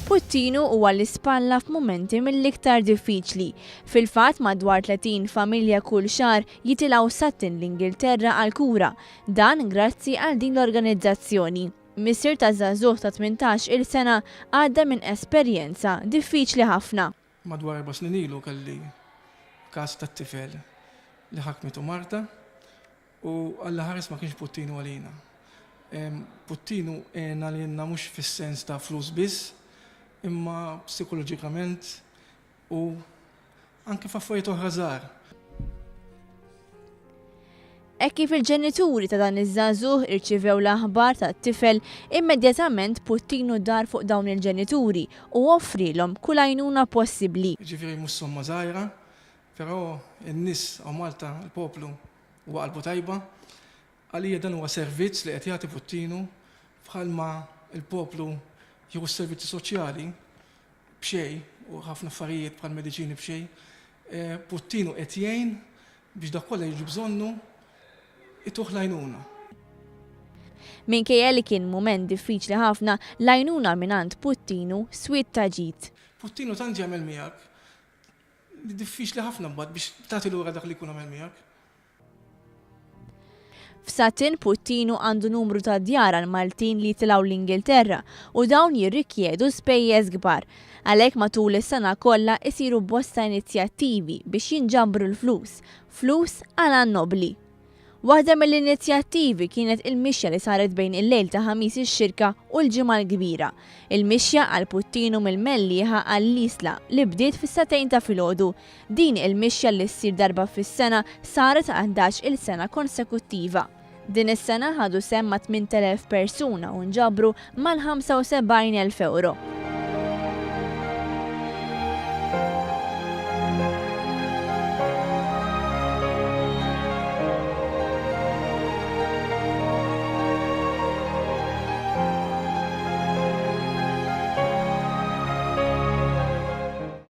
Puttinu huwa l-ispalla f'mumenti mill-iktar diffiċli. Fil-fatt madwar 30 familja kull xahar jitilgħu sattin l-Ingilterra għal kura. Dan grazzi għal din l-organizzazzjoni. Missier ta' żagħżugħ ta' 18-il sena għadda minn esperjenza diffiċli ħafna. Madwar 4 snin ilu kelli każ ta' tifel li ħakmitu Marta u Alla ħares ma kienx Puttinu għalina. Puttinu għena li jenna mux fis-sens ta' flus biss, imma psikoloġikament u anke f'affarijiet oħra żgħar. Hekk kif il-ġenituri ta' dan iż-żagħżugħ irċivew l-aħbar tat-tifel, immedjatament Puttinu dar fuq dawn il-ġenituri u offrilhom kull għajnuna possibbli. Ġifieri mhux somma żgħira, però n-nies u Malta, il-poplu huwa qalbu tajba, għalija dan huwa servizz li qed jagħti Puttinu bħalma il-poplu jieħu s-servizzi soċjali b'xejn u ħafna affarijiet bħal mediċini b'xejn. Puttinu qed jgħin biex dak kollha jiġu bżonnu ituħ l-għajnuna. Minkejja li kien mument diffiċli ħafna, l-għajnuna mingħand Puttinu swiet ta' ġid. Puttinu tant jagħmel miegħek li diffiċli ħafna mbagħad biex tagħti lura dak li jkun għamel miegħek. F'Sattin Puttinu għandu numru ta' djar għal Maltin li jitilgħu l-Ingilterra u dawn jirrikjedu spejjeż kbar. Għalhekk matul is-sena kollha isiru bosta inizjattivi biex jinġabru l-flus, flus għal nobli. Waħda mill-inizjattivi kienet il-mixja li saret bejn il-lejl ta' ħamis ix-Xirka u l-ġimgħa l-Kbira. Il-mixja għal Puttinu mill-Mellieħa għall-Isla li bdiet fis-2 ta' filgħodu. Din il-mixja li ssir darba fis-sena saret 11-il sena konsekuttiva. Din is-sena ħadu semma 8,000 persuna u nġabru mal-75,000 euro.